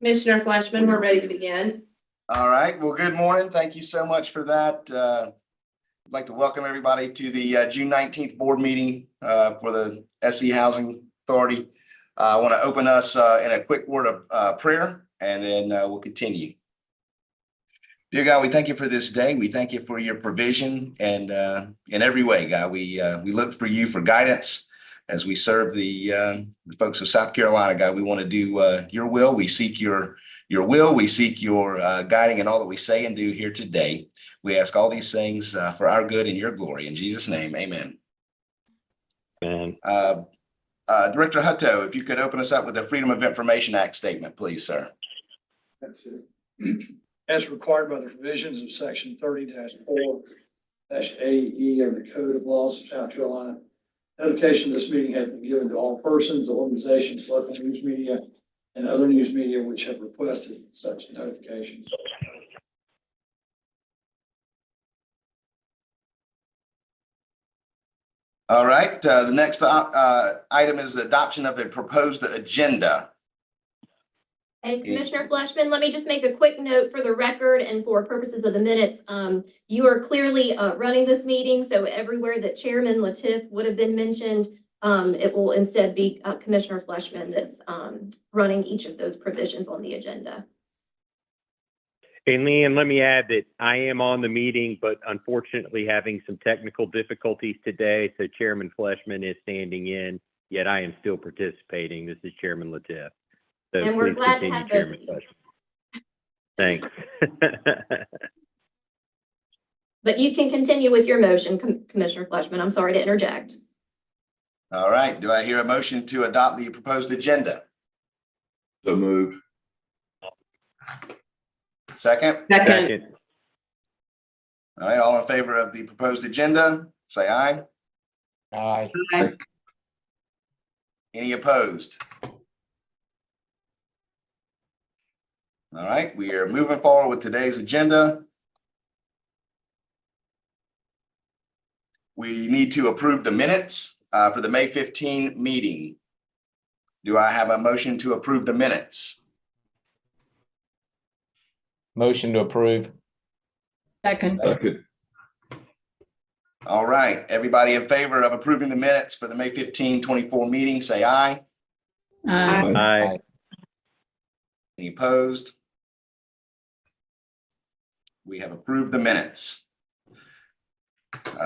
Commissioner Fleshman, we're ready to begin. All right, well, good morning. Thank you so much for that. I'd like to welcome everybody to the June 19th board meeting for the SE Housing Authority. I want to open us in a quick word of prayer, and then we'll continue. Dear God, we thank you for this day. We thank you for your provision, and in every way, God, we look for you for guidance as we serve the folks of South Carolina. God, we want to do your will. We seek your will. We seek your guiding in all that we say and do here today. We ask all these things for our good and your glory. In Jesus' name, amen. Amen. Director Hutto, if you could open us up with the Freedom of Information Act statement, please, sir. That's it. As required by the provisions of section 30-4-AE of the Code of Laws of South Carolina, notification of this meeting has been given to all persons, organizations, local news media, and other news media which have requested such notifications. All right, the next item is the adoption of the proposed agenda. And Commissioner Fleshman, let me just make a quick note for the record and for purposes of the minutes. You are clearly running this meeting, so everywhere that Chairman Latif would have been mentioned, it will instead be Commissioner Fleshman that's running each of those provisions on the agenda. Hey, Leanne, let me add that I am on the meeting, but unfortunately having some technical difficulties today. So Chairman Fleshman is standing in, yet I am still participating. This is Chairman Latif. So And we're please glad to continue, have both Chairman of you. Fleshman. Thanks. But you can continue with your motion, Commissioner Fleshman. I'm sorry to interject. All right, do I hear a motion to adopt the proposed agenda? So moved. Second? Second. All right, all in favor of the proposed agenda, say aye. Aye. Any opposed? All right, we are moving forward with today's agenda. We need to approve the minutes for the May 15 meeting. Do I have a motion to approve the minutes? Motion to approve. Second. Second. All right, everybody in favor of approving the minutes for the May 15, 24 meeting, say aye. Aye. Any opposed? We have approved the minutes.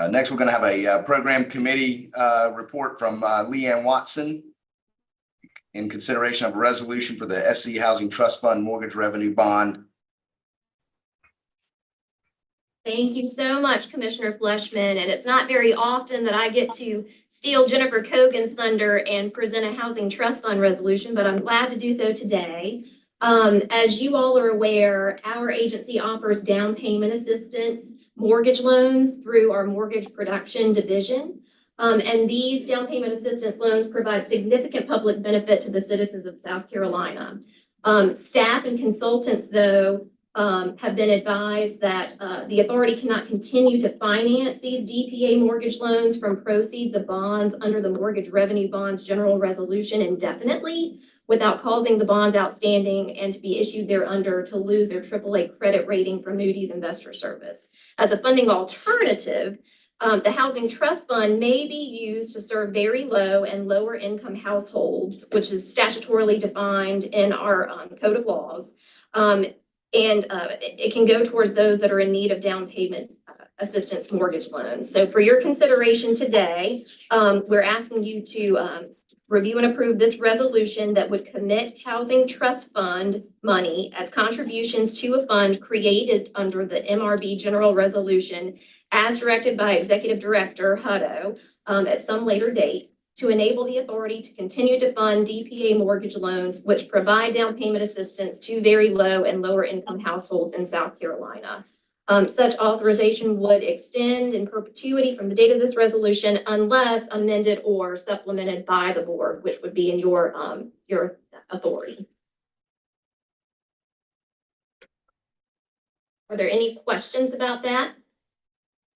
Next, we're going to have a program committee report from Leanne Watson in consideration of a resolution for the SC Housing Trust Fund Mortgage Revenue Bond. Thank you so much, Commissioner Fleshman. And it's not very often that I get to steal Jennifer Cogan's thunder and present a housing trust fund resolution, but I'm glad to do so today. As you all are aware, our agency offers down payment assistance mortgage loans through our mortgage production division. And these down payment assistance loans provide significant public benefit to the citizens of South Carolina. Staff and consultants, though, have been advised that the authority cannot continue to finance these DPA mortgage loans from proceeds of bonds under the Mortgage Revenue Bonds General Resolution indefinitely without causing the bonds outstanding and to be issued thereunder to lose their AAA credit rating from Moody's Investor Service. As a funding alternative, the Housing Trust Fund may be used to serve very low and lower income households, which is statutorily defined in our Code of Laws. It can go towards those that are in need of down payment assistance mortgage loans. So for your consideration today, we're asking you to review and approve this resolution that would commit Housing Trust Fund money as contributions to a fund created under the MRB General Resolution as directed by Executive Director Hutto at some later date to enable the authority to continue to fund DPA mortgage loans, which provide down payment assistance to very low and lower income households in South Carolina. Such authorization would extend in perpetuity from the date of this resolution unless amended or supplemented by the board, which would be in your authority. Are there any questions about that?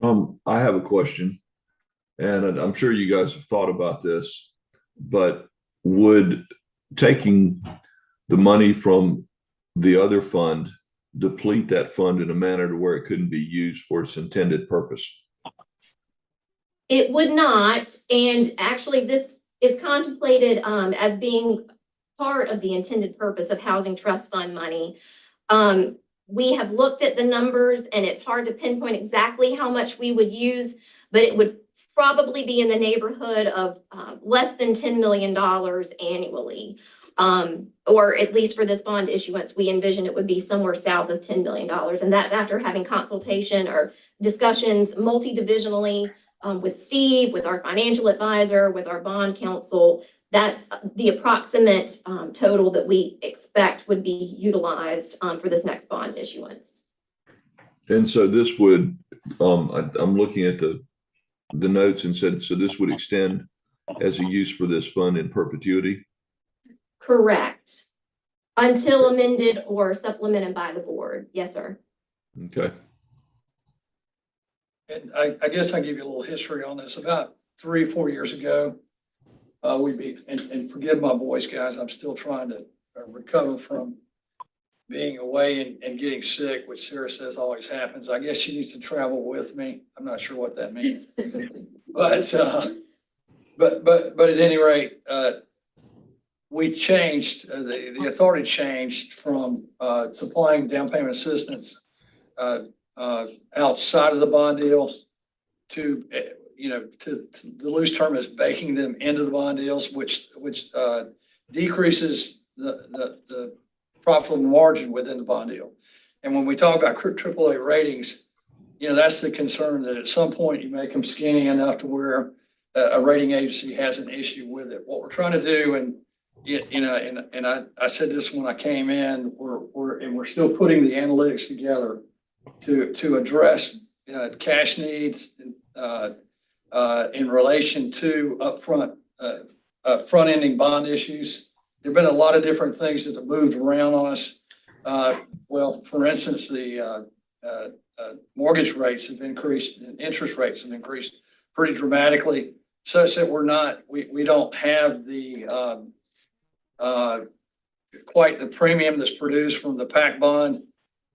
I have a question, and I'm sure you guys have thought about this, but would taking the money from the other fund deplete that fund in a manner to where it couldn't be used for its intended purpose? It would not, and actually this is contemplated as being part of the intended purpose of housing trust fund money. We have looked at the numbers and it's hard to pinpoint exactly how much we would use, but it would probably be in the neighborhood of less than $10 million annually. Or at least for this bond issuance, we envision it would be somewhere south of $10 million. And that's after having consultation or discussions multi-divisionally with Steve, with our financial advisor, with our bond counsel. That's the approximate total that we expect would be utilized for this next bond issuance. And so this would, I'm looking at the notes and said, so this would extend as a use for this fund in perpetuity? Correct. Until amended or supplemented by the board. Yes, sir. Okay. And I guess I'll give you a little history on this. About 3 or 4 years ago, and forgive my voice, guys, I'm still trying to recover from being away and getting sick, which Sarah says always happens. I guess she needs to travel with me. I'm not sure what that means. But at any rate, we changed, the authority changed from supplying down payment assistance outside of the bond deals to, to the loose term is baking them into the bond deals, which decreases the profitable margin within the bond deal. And when we talk about AAA ratings, that's the concern, that at some point you make them skinny enough to where a rating agency has an issue with it. What we're trying to do, and I said this when I came in, we're still putting the analytics together to address cash needs in relation to upfront front-ending bond issues. There've been a lot of different things that have moved around on us. Well, for instance, the mortgage rates have increased and interest rates have increased pretty dramatically, such that we don't have the quite the premium that's produced from the PAC bond.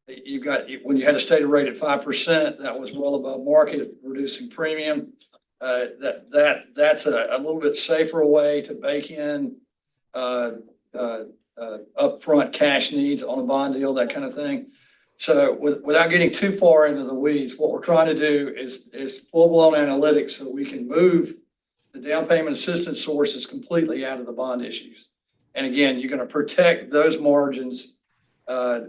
You've got, when you had a stated rate at 5%, that was well above market, reducing premium. That's a little bit safer way to bake in upfront cash needs on a bond deal, that kind of thing. So without getting too far into the weeds, what we're trying to do is full-blown analytics so we can move the down payment assistance sources completely out of the bond issues. And again, you're going to protect those margins, as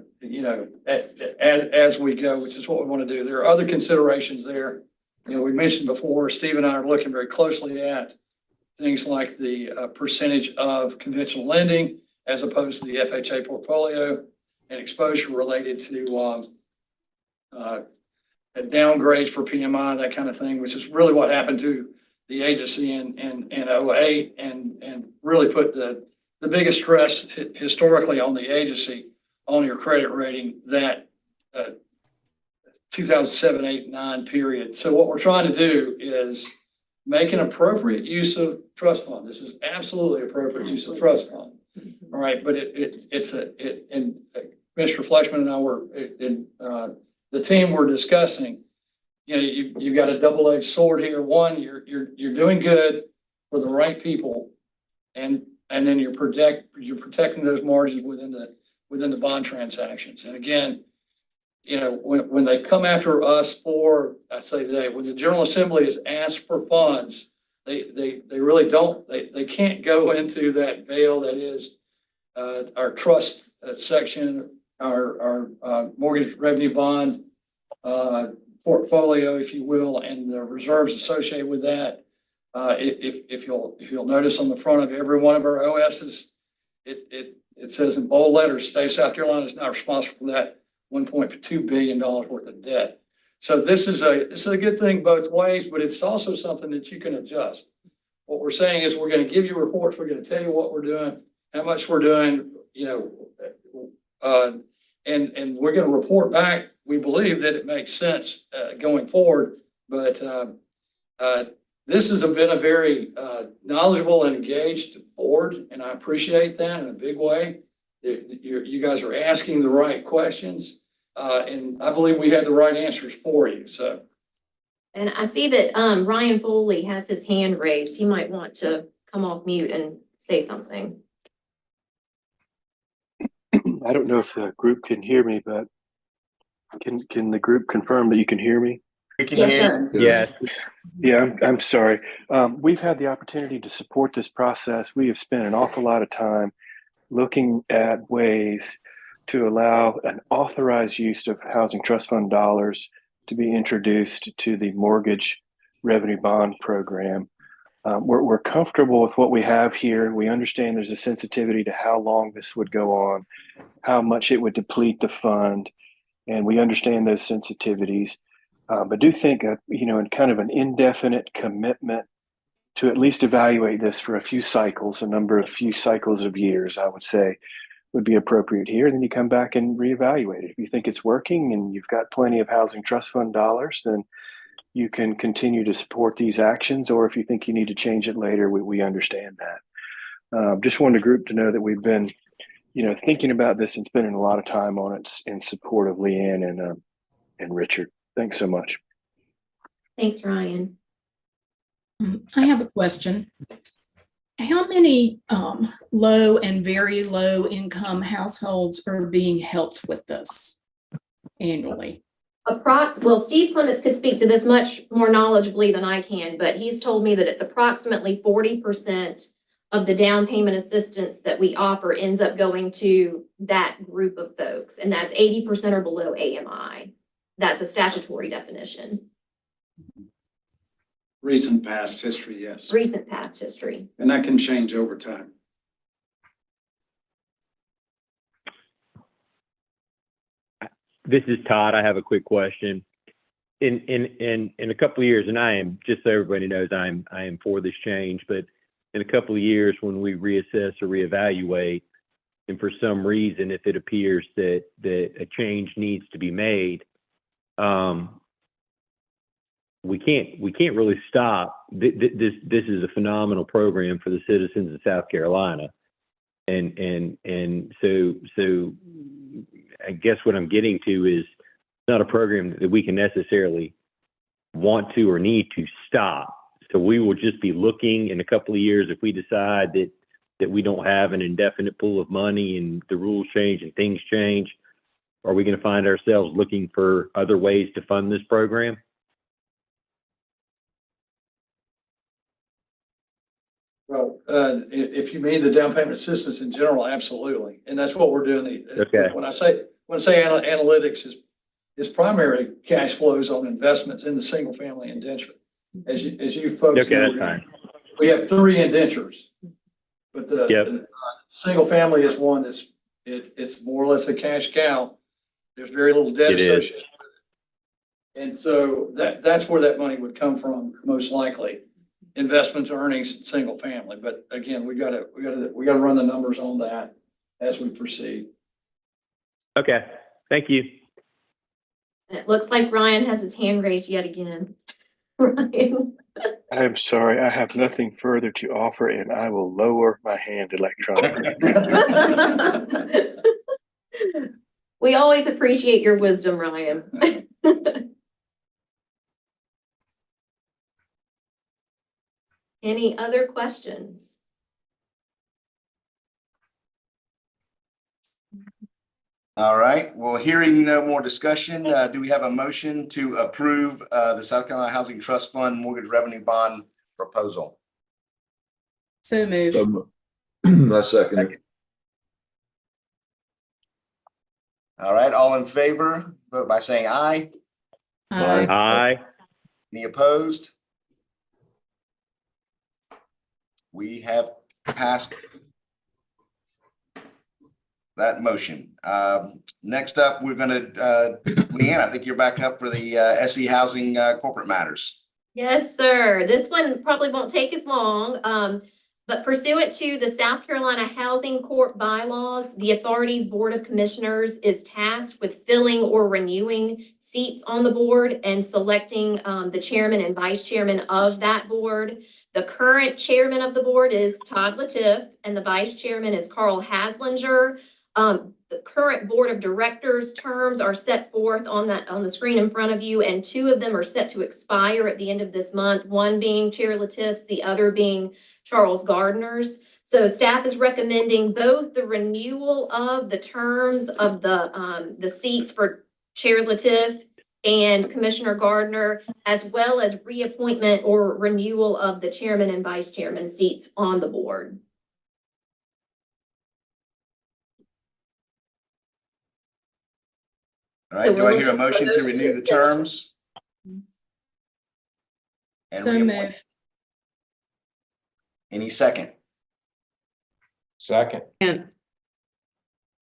we go, which is what we want to do. There are other considerations there. We mentioned before, Steve and I are looking very closely at things like the percentage of conventional lending as opposed to the FHA portfolio, and exposure related to downgrades for PMI, that kind of thing, which is really what happened to the agency in 08 and really put the biggest stress historically on the agency, on your credit rating, that 2007, 8, 9 period. So what we're trying to do is make an appropriate use of trust fund. This is absolutely appropriate use of trust fund. All right, but and Mr. Fleshman and I were the team we're discussing. You've got a double-edged sword here. One, you're doing good for the right people, and then you're protecting those margins within the bond transactions. And again, when they come after us for, when the General Assembly is asked for funds, they really don't, they can't go into that veil that is our trust section, our mortgage revenue bond portfolio, if you will, and the reserves associated with that. If you'll notice on the front of every one of our OSs, it says in bold letters, State of South Carolina is not responsible for that $1.2 billion worth of debt. So this is a good thing both ways, but it's also something that you can adjust. What we're saying is we're going to give you reports. We're going to tell you what we're doing, how much we're doing, and we're going to report back. We believe that it makes sense going forward, but this has been a very knowledgeable and engaged board, and I appreciate that in a big way. You guys are asking the right questions, and I believe we had the right answers for you, so. And I see that Ryan Foley has his hand raised. He might want to come off mute and say something. I don't know if the group can hear me, but can the group confirm that you can hear me? We can Yes, hear you. sir. Yes. Yeah, I'm sorry. We've had the opportunity to support this process. We have spent an awful lot of time looking at ways to allow an authorized use of housing trust fund dollars to be introduced to the mortgage revenue bond program. We're comfortable with what we have here. We understand there's a sensitivity to how long this would go on, how much it would deplete the fund, and we understand those sensitivities. But do think, in kind of an indefinite commitment to at least evaluate this for a few cycles, few cycles of years, I would say, would be appropriate here. Then you come back and reevaluate it. If you think it's working and you've got plenty of housing trust fund dollars, then you can continue to support these actions. Or if you think you need to change it later, we understand that. Just wanted the group to know that we've been, thinking about this and spending a lot of time on it in support of Leanne and Richard. Thanks so much. Thanks, Ryan. I have a question. How many low and very low income households are being helped with this annually? Well, Steve Clements could speak to this much more knowledgeably than I can, but he's told me that it's approximately 40% of the down payment assistance that we offer ends up going to that group of folks, and that's 80% or below AMI. That's a statutory definition. Recent past history, yes. Recent past history. And that can change over time. This is Todd. I have a quick question. In a couple of years, and I am, just so everybody knows, I am for this change, but in a couple of years when we reassess or reevaluate, and for some reason, if it appears that a change needs to be made, we can't really stop. This is a phenomenal program for the citizens of South Carolina. And so I guess what I'm getting to is it's not a program that we can necessarily want to or need to stop. So we will just be looking in a couple of years if we decide that we don't have an indefinite pool of money and the rules change and things change. Are we going to find ourselves looking for other ways to fund this program? Well, if you mean the down payment assistance in general, absolutely. And that's what we're doing. Okay. When I say analytics is primary cash flows on investments in the single family indenture. As you folks Okay, know, that's fine. we have 3 indentures, but Yep. the single family is one it's more or less a cash cow. There's very little debt It is. associated with it. And so that's where that money would come from, most likely. Investments, earnings, single family. But again, we gotta run the numbers on that as we proceed. Okay, thank you. And it looks like Ryan has his hand raised yet again. Ryan. I'm sorry, I have nothing further to offer, and I will lower my hand electronically. We always appreciate your wisdom, Ryan. Any other questions? All right, well, hearing no more discussion, do we have a motion to approve the South Carolina Housing Trust Fund Mortgage Revenue Bond proposal? So moved. I second it. All right, all in favor, vote by saying aye. Aye. Aye. Any opposed? We have passed that motion. Next up, we're gonna, Leanne, I think you're back up for the SE Housing Corporate Matters. Yes, sir. This one probably won't take as long. But pursuant to the South Carolina Housing Corp bylaws, the authority's Board of Commissioners is tasked with filling or renewing seats on the board and selecting the chairman and vice chairman of that board. The current chairman of the board is Todd Latif, and the vice chairman is Carl Haslinger. The current board of directors terms are set forth on the screen in front of you, and 2 of them are set to expire at the end of this month, one being Chair Latif's, the other being Charles Gardner's. So staff is recommending both the renewal of the terms of the seats for Chair Latif and Commissioner Gardner, as well as reappointment or renewal of the chairman and vice chairman seats on the board. All So right, do we're I hear a looking for a motion to motion to renew the accept. terms? And So reappoint? move. Any second? Second. And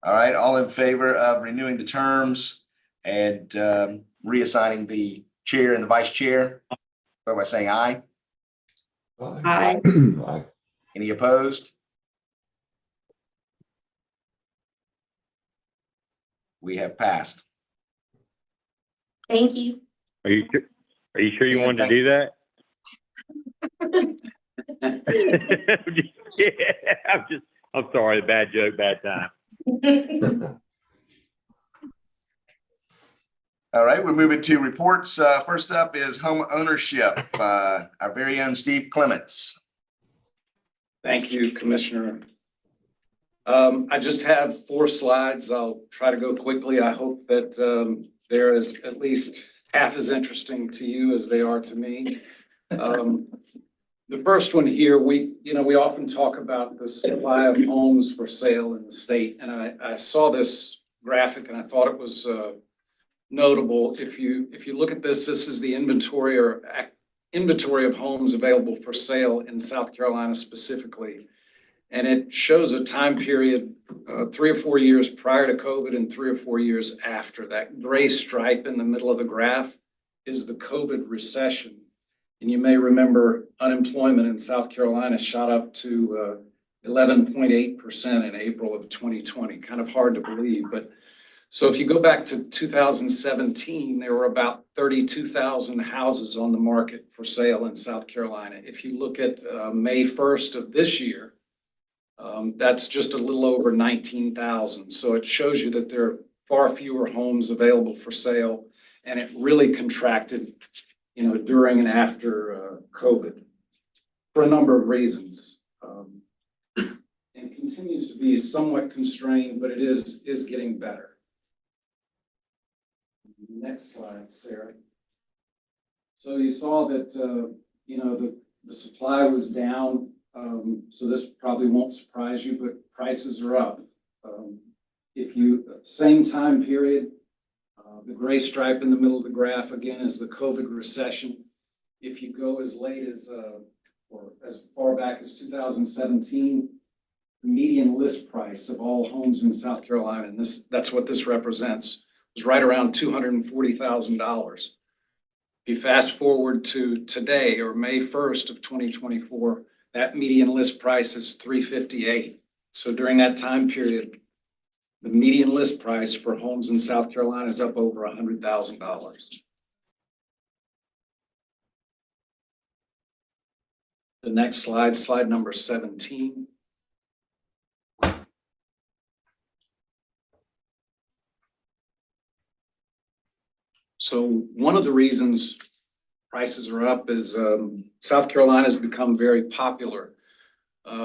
All right, all in favor of renewing the terms and reassigning the chair and the vice chair? Vote by saying aye. Aye. Aye. Any opposed? We have passed. Thank you. Are you sure you Yeah, wanted to do that? Yeah, I'm sorry, bad joke, bad time. All right, we're moving to reports. First up is home ownership. Our very own Steve Clements. Thank you, Commissioner. I just have 4 slides. I'll try to go quickly. I hope that they're at least half as interesting to you as they are to me. The first one here, we often talk about the supply of homes for sale in the state, and I saw this graphic and I thought it was notable. If you look at this, this is the inventory of homes available for sale in South Carolina specifically. And it shows a time period, 3 or 4 years prior to COVID and 3 or 4 years after. That gray stripe in the middle of the graph is the COVID recession. And you may remember unemployment in South Carolina shot up to 11.8% in April of 2020. Kind of hard to believe, but so if you go back to 2017, there were about 32,000 houses on the market for sale in South Carolina. If you look at May 1st of this year, that's just a little over 19,000. So it shows you that there are far fewer homes available for sale, and it really contracted, during and after COVID for a number of reasons. And continues to be somewhat constrained, but it is getting better. Next slide, Sarah. So you saw that, the supply was down. So this probably won't surprise you, but prices are up. Same time period, the gray stripe in the middle of the graph again is the COVID recession. If you go as late as, or as far back as 2017, the median list price of all homes in South Carolina, and that's what this represents, was right around $240,000. If you fast forward to today or May 1st of 2024, that median list price is $358,000. So during that time period, the median list price for homes in South Carolina is up over $100,000. The next slide, slide number 17. So one of the reasons prices are up is South Carolina has become very popular.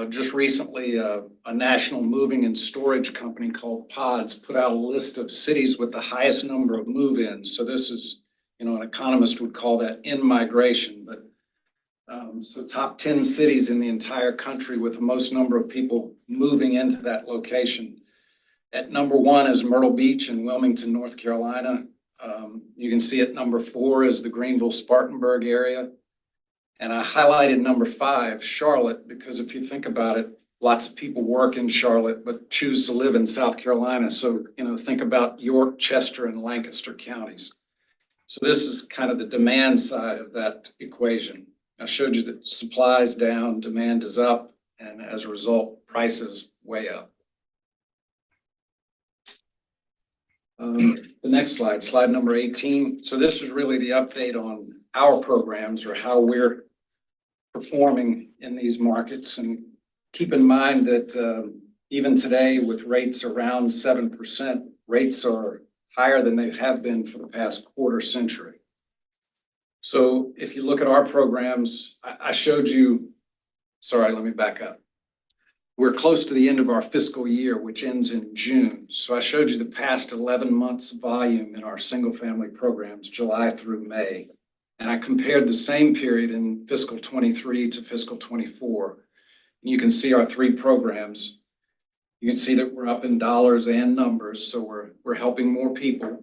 Just recently, a national moving and storage company called PODS put out a list of cities with the highest number of move-ins. So this is, an economist would call that in-migration. But so top 10 cities in the entire country with the most number of people moving into that location. At number 1 is Myrtle Beach in Wilmington, North Carolina. You can see at number 4 is the Greenville-Spartanburg area. And I highlighted number 5, Charlotte, because if you think about it, lots of people work in Charlotte, but choose to live in South Carolina. So, think about York, Chester, and Lancaster counties. So this is kind of the demand side of that equation. I showed you that supply is down, demand is up, and as a result, prices way up. The next slide, slide number 18. So this is really the update on our programs or how we're performing in these markets. And keep in mind that, even today with rates around 7%, rates are higher than they have been for the past quarter century. So if you look at our programs, I showed you, sorry, let me back up. We're close to the end of our fiscal year, which ends in June. So I showed you the past 11 months volume in our single family programs, July through May. And I compared the same period in fiscal 23 to fiscal 24. And you can see our three programs. You can see that we're up in dollars and numbers. So we're helping more people,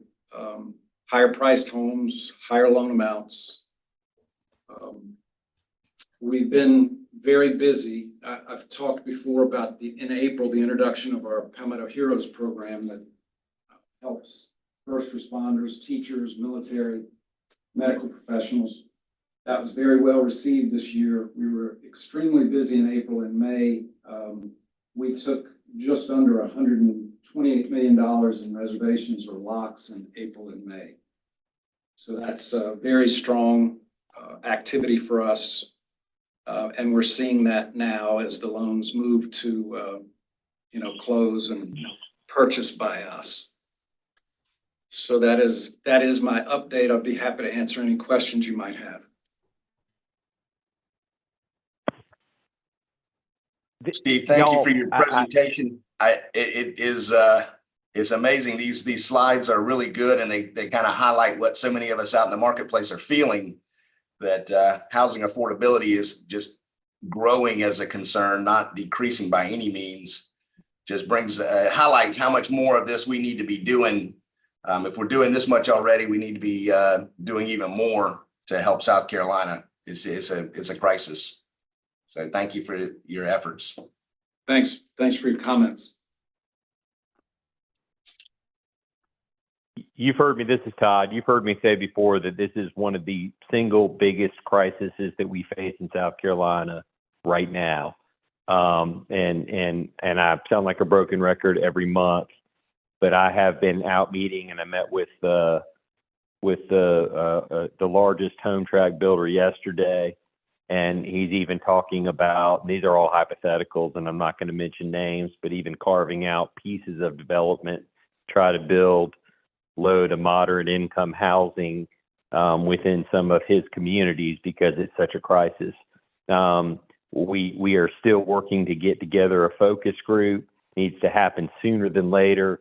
higher priced homes, higher loan amounts. We've been very busy. I've talked before about in April, the introduction of our Palmetto Heroes program that helps first responders, teachers, military, medical professionals. That was very well received this year. We were extremely busy in April and May. We took just under $128 million in reservations or locks in April and May. So that's a very strong activity for us. And we're seeing that now as the loans move to, close and purchase by us. So that is my update. I'll be happy to answer any questions you might have. Steve, thank you for your presentation. It's amazing. These slides are really good, and they kind of highlight what so many of us out in the marketplace are feeling, that housing affordability is just growing as a concern, not decreasing by any means. Just highlights how much more of this we need to be doing. If we're doing this much already, we need to be doing even more to help South Carolina. It's a crisis. So thank you for your efforts. Thanks for your comments. You've heard me, this is Todd. You've heard me say before that this is one of the single biggest crises that we face in South Carolina right now. And I sound like a broken record every month, but I have been out meeting, and I met with the largest home tract builder yesterday. And he's even talking about, these are all hypotheticals, and I'm not going to mention names, but even carving out pieces of development, try to build low to moderate income housing within some of his communities because it's such a crisis. We are still working to get together a focus group. Needs to happen sooner than later,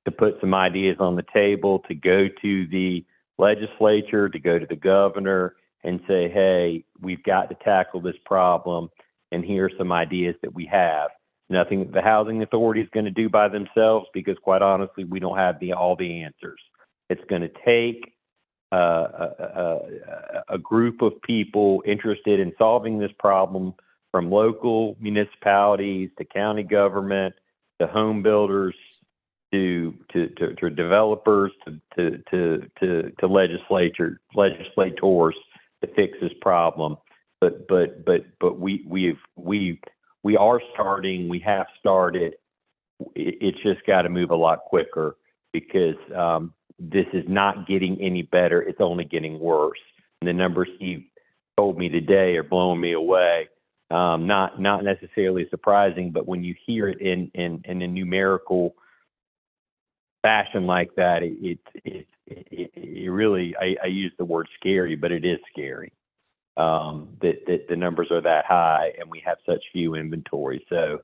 to put some ideas on the table, to go to the legislature, to go to the governor and say, hey, we've got to tackle this problem, and here are some ideas that we have. Nothing that the Housing Authority is going to do by themselves, because quite honestly, we don't have all the answers. It's going to take a group of people interested in solving this problem, from local municipalities to county government to home builders to developers to legislators to fix this problem. But we are starting. We have started. It's just got to move a lot quicker, because this is not getting any better. It's only getting worse. And the numbers Steve told me today are blowing me away. Not necessarily surprising, but when you hear it in a numerical fashion like that, it really, I use the word scary, but it is scary that the numbers are that high and we have such few inventory. So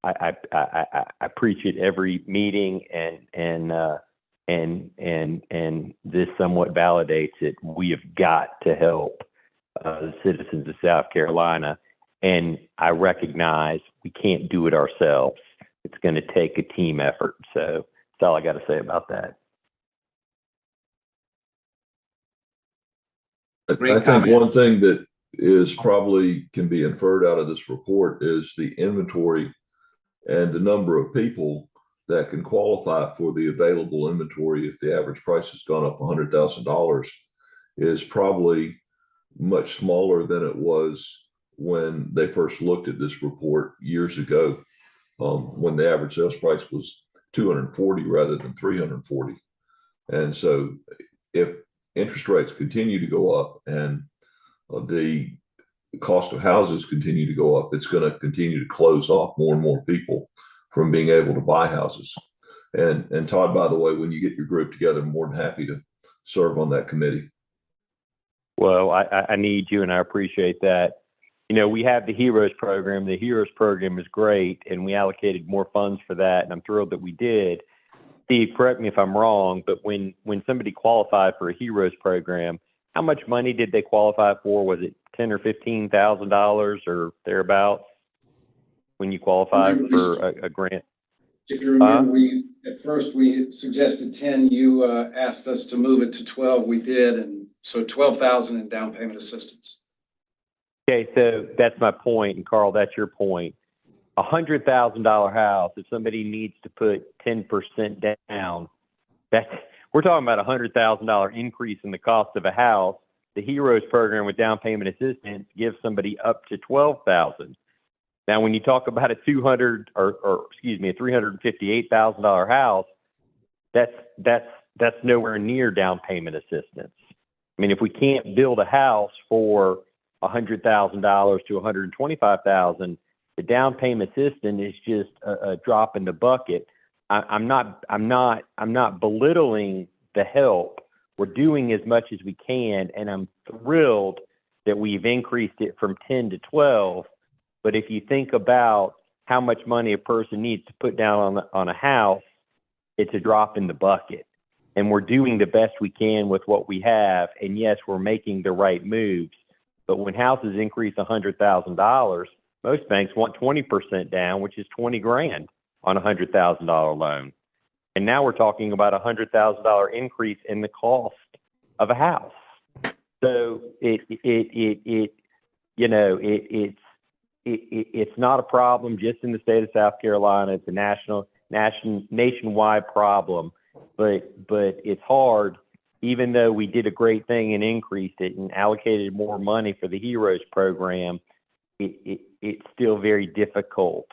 I preach it every meeting, and this somewhat validates it. We have got to help the citizens of South Carolina, and I recognize we can't do it ourselves. It's going to take a team effort. So that's all I got to say about that. I think one thing that is probably can be inferred out of this report is the inventory and the number of people that can qualify for the available inventory. If the average price has gone up $100,000, is probably much smaller than it was when they first looked at this report years ago, when the average sales price was 240 rather than 340. And so if interest rates continue to go up and the cost of houses continue to go up, it's going to continue to close off more and more people from being able to buy houses. And Todd, by the way, when you get your group together, I'm more than happy to serve on that committee. Well, I need you, and I appreciate that. You know, we have the HEROES program. The HEROES program is great, and we allocated more funds for that, and I'm thrilled that we did. Steve, correct me if I'm wrong, but when somebody qualified for a HEROES program, how much money did they qualify for? Was it $10,000 or $15,000 or thereabouts when you qualified for a grant? If you remember, at first we suggested 10, you asked us to move it to 12, we did, and so 12,000 in down payment assistance. Okay, so that's my point, and Carl, that's your point. $100,000 house, if somebody needs to put 10% down, we're talking about $100,000 increase in the cost of a house. The HEROES program with down payment assistance gives somebody up to $12,000. Now, when you talk about a $358,000 house, that's nowhere near down payment assistance. I mean, if we can't build a house for $100,000 to $125,000, the down payment assistance is just a drop in the bucket. I'm not belittling the help. We're doing as much as we can, and I'm thrilled that we've increased it from 10 to 12. But if you think about how much money a person needs to put down on a house, it's a drop in the bucket. And we're doing the best we can with what we have. And yes, we're making the right moves. But when houses increase $100,000, most banks want 20% down, which is $20,000 on a $100,000 loan. And now we're talking about a $100,000 increase in the cost of a house. So it's not a problem just in the state of South Carolina. It's a nationwide problem, but it's hard. Even though we did a great thing and increased it and allocated more money for the HEROES program, it's still very difficult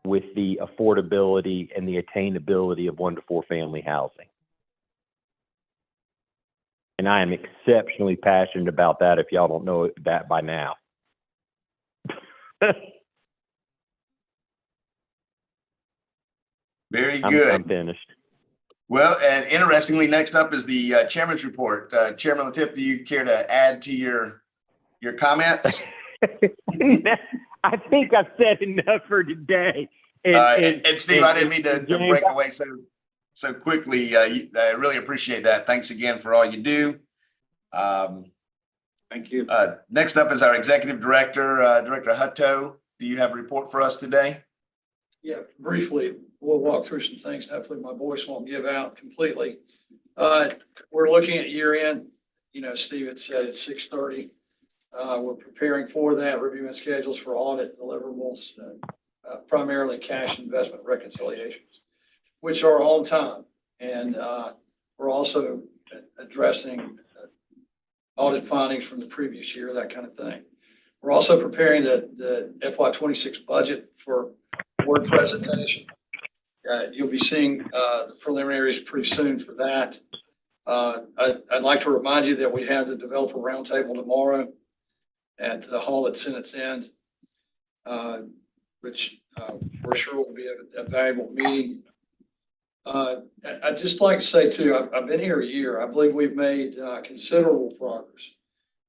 with the affordability and the attainability of 1 to 4 family housing. And I am exceptionally passionate about that if y'all don't know that by now. Very good. I'm finished. Well, and interestingly, next up is the chairman's report. Chairman Latif, do you care to add to your comments? I think I've said enough for today. And Steve, I didn't mean to break away so quickly. I really appreciate that. Thanks again for all you do. Thank you. Next up is our executive director, Director Hutto. Do you have a report for us today? Yeah, briefly, we'll walk through some things. Hopefully my voice won't give out completely. We're looking at year end. You know, Steve had said it's 6:30. We're preparing for that, reviewing schedules for audit deliverables, primarily cash investment reconciliations, which are on time. And we're also addressing audit findings from the previous year, that kind of thing. We're also preparing the FY26 budget for board presentation. You'll be seeing the preliminaries pretty soon for that. I'd like to remind you that we have the developer roundtable tomorrow at the hall at Senate's End, which we're sure will be a valuable meeting. I'd just like to say too, I've been here a year. I believe we've made considerable progress.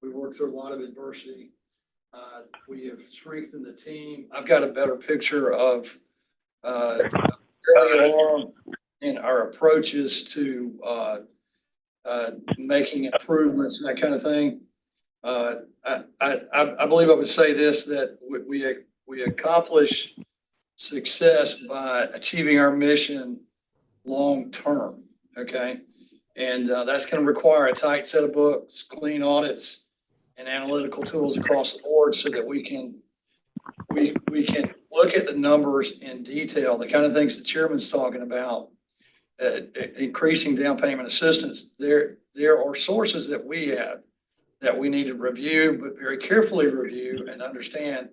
We've worked through a lot of adversity. We have strengthened the team. I've got a better picture of where we are in our approaches to making improvements and that kind of thing. I believe I would say this, that we accomplish success by achieving our mission long term, okay? And that's going to require a tight set of books, clean audits, and analytical tools across the board so that we can look at the numbers in detail, the kind of things the chairman's talking about, increasing down payment assistance. There are sources that we have that we need to review, but very carefully review and understand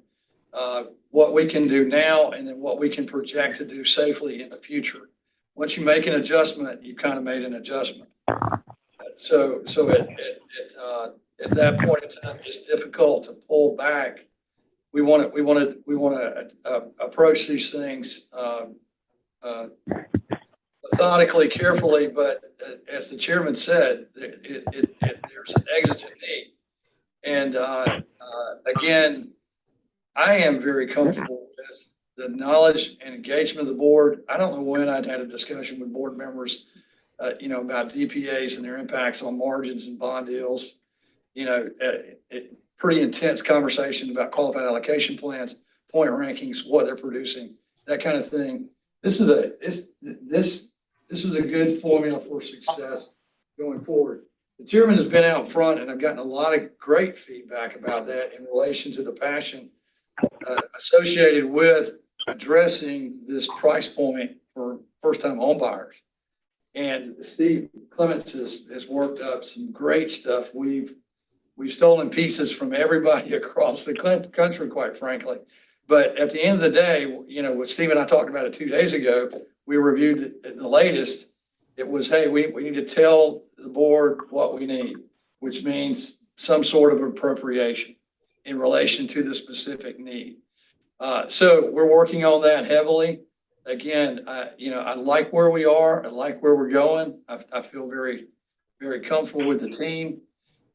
what we can do now and then what we can project to do safely in the future. Once you make an adjustment, you kind of made an adjustment. So at that point in time, it's difficult to pull back. We want to approach these things methodically, carefully, but as the chairman said, there's an exigent need. And again, I am very comfortable with the knowledge and engagement of the board. I don't know when I'd had a discussion with board members, about DPAs and their impacts on margins and bond deals. Pretty intense conversation about qualified allocation plans, point rankings, what they're producing, that kind of thing. This is a good formula for success going forward. The chairman has been out front, and I've gotten a lot of great feedback about that in relation to the passion associated with addressing this price point for first-time home buyers. And Steve Clements has worked up some great stuff. We've stolen pieces from everybody across the country, quite frankly. But at the end of the day, what Steve and I talked about it 2 days ago, we reviewed the latest. It was, hey, we need to tell the board what we need, which means some sort of appropriation in relation to the specific need. So we're working on that heavily. Again, I like where we are. I like where we're going. I feel very, very comfortable with the team.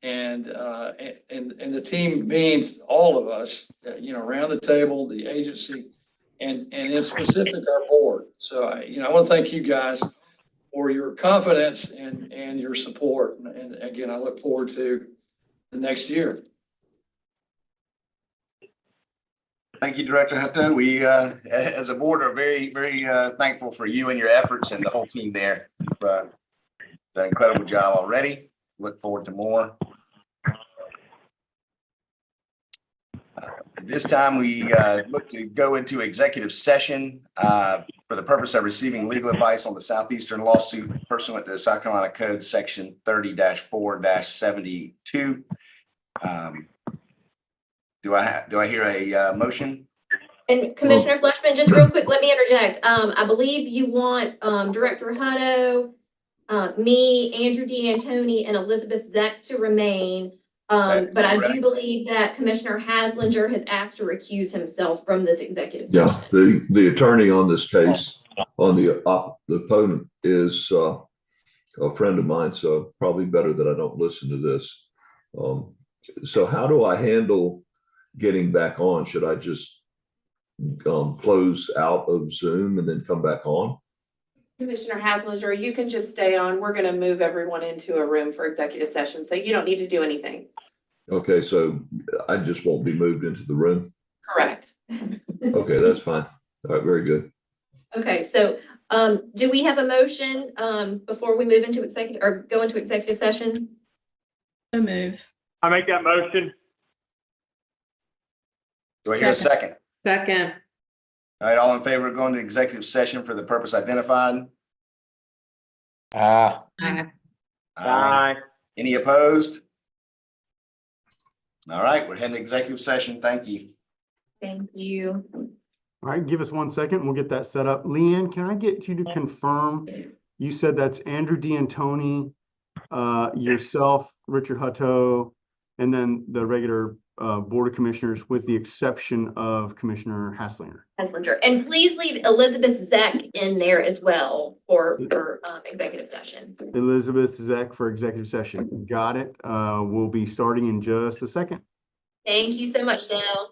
And the team means all of us, around the table, the agency, and in specific, our board. So I want to thank you guys for your confidence and your support. And again, I look forward to the next year. Thank you, Director Hutto. We, as a board, are very, very thankful for you and your efforts and the whole team there. You've done an incredible job already. Look forward to more. At this time, we look to go into executive session for the purpose of receiving legal advice on the Southeastern lawsuit pursuant to South Carolina Code Section 30-4-72. Do I hear a motion? And Commissioner Fleshman, just real quick, let me interject. I believe you want Director Hutto, me, Andrew D'Antoni, and Elizabeth Zeck to remain. But I do believe that Commissioner Haslinger has asked to recuse himself from this executive session. Yeah, the attorney on this case, on the opponent, is a friend of mine, so probably better that I don't listen to this. So how do I handle getting back on? Should I just close out of Zoom and then come back on? Commissioner Haslinger, you can just stay on. We're going to move everyone into a room for executive session, so you don't need to do anything. Okay, so I just won't be moved into the room? Correct. Okay, that's fine. All right, very good. Okay, so do we have a motion before we move into executive or go into executive session? So move. I make that motion. Do I hear a second? Second. All right, all in favor of going to executive session for the purpose identified? Aye. Aye. Any opposed? All right, we're heading to executive session. Thank you. Thank you. All right, give us 1 second. We'll get that set up. Leanne, can I get you to confirm? You said that's Andrew D'Antoni, yourself, Richard Hutto, and then the regular Board of Commissioners with the exception of Commissioner Haslinger. And please leave Elizabeth Zeck in there as well for executive session. Elizabeth Zeck for executive session. Got it. We'll be starting in just a second. Thank you so much, Dale.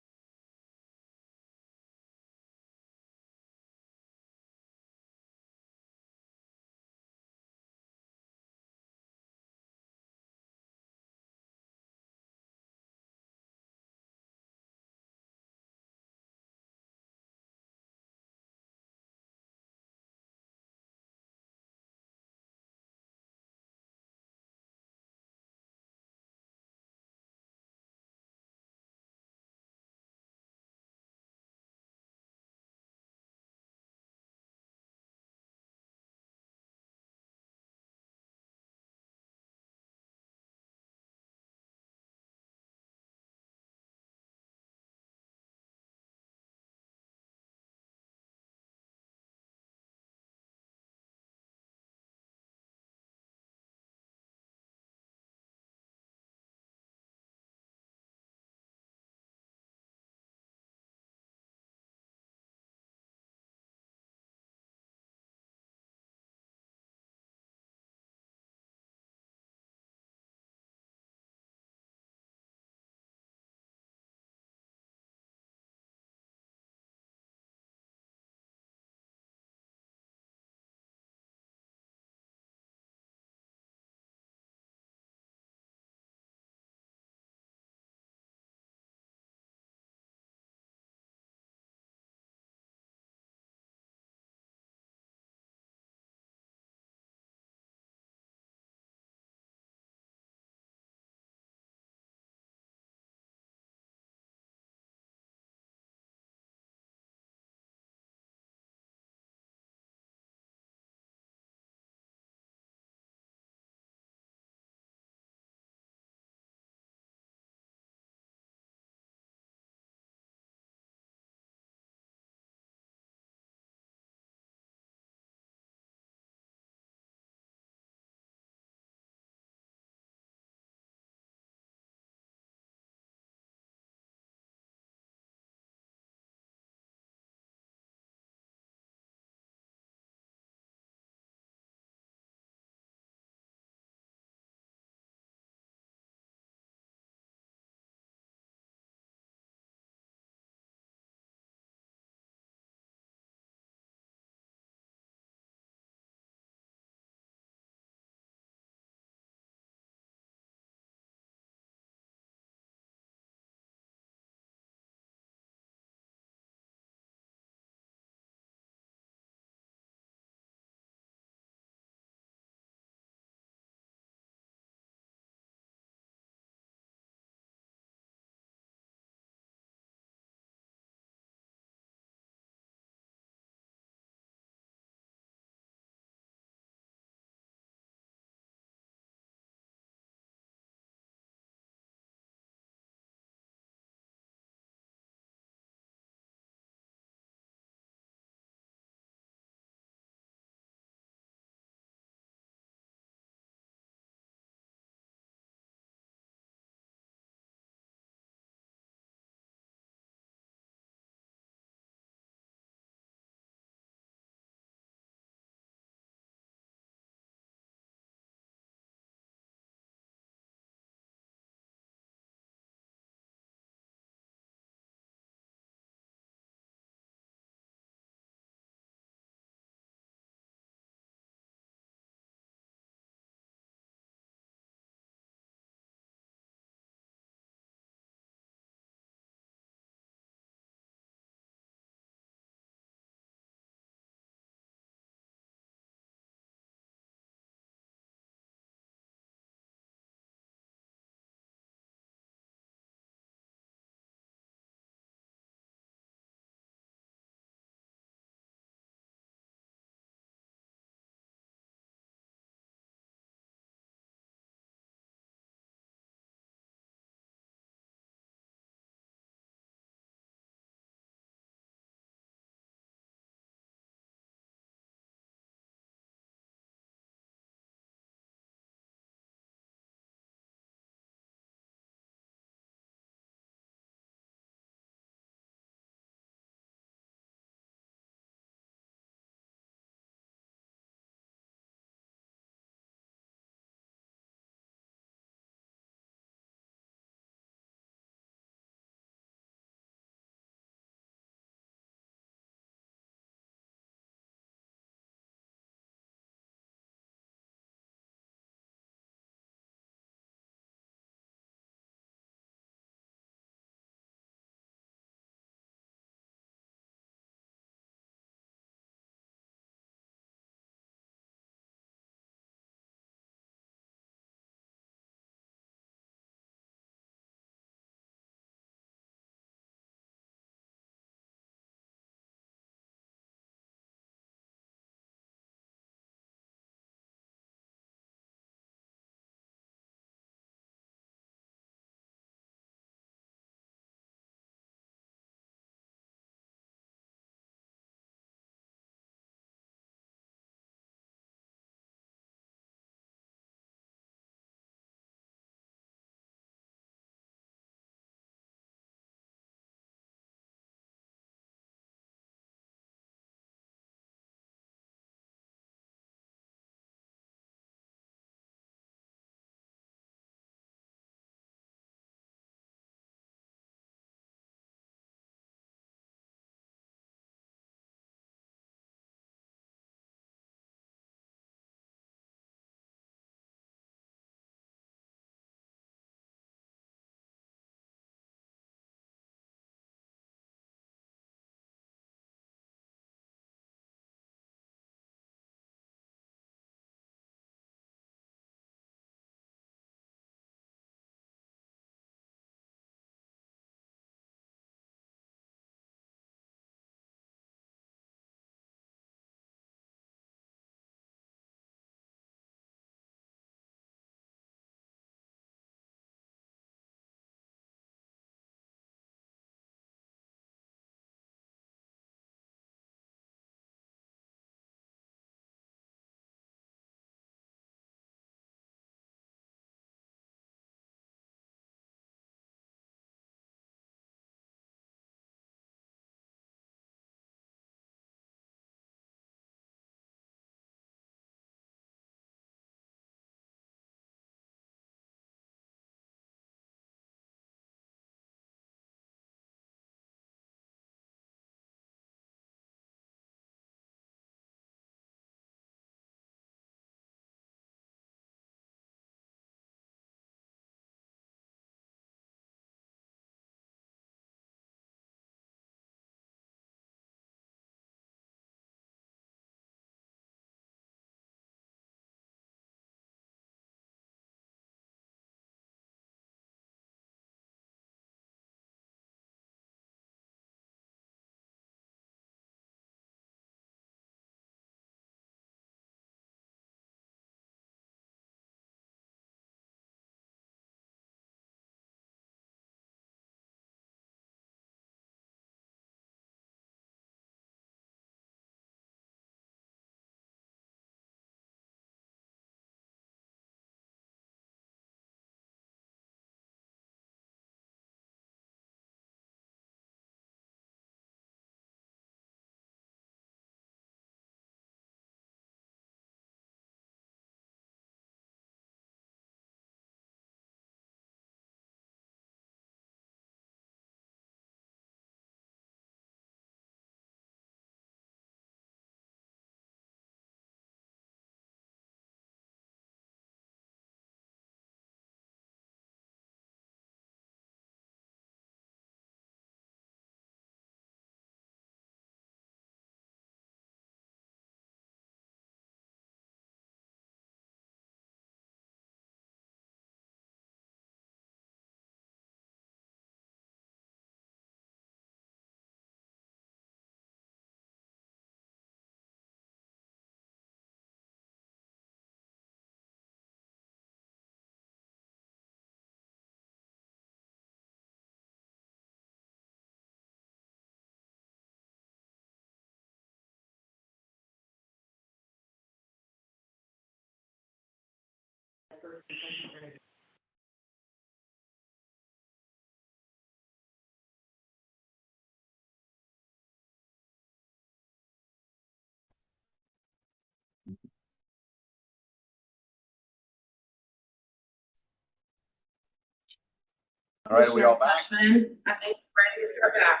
All right, are we all back? I think we're ready to start back.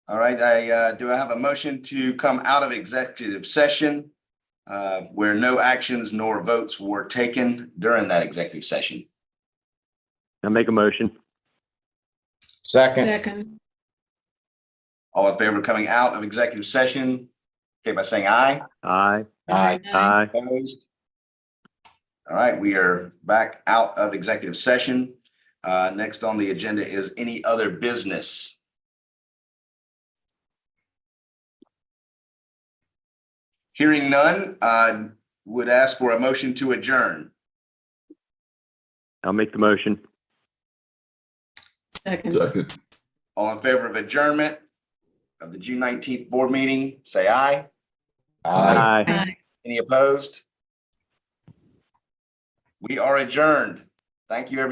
All right, do I have a motion to come out of executive session where no actions nor votes were taken during that executive session? I'll make a motion. Second. All in favor of coming out of executive session, okay, by saying aye? Aye. Aye. Aye. Opposed? All right, we are back out of executive session. Next on the agenda is any other business. Hearing none, would ask for a motion to adjourn. I'll make the motion. Second. All in favor of adjournment of the June 19th board meeting, say aye. Aye. Aye. Any opposed? We are adjourned. Thank you, everyone.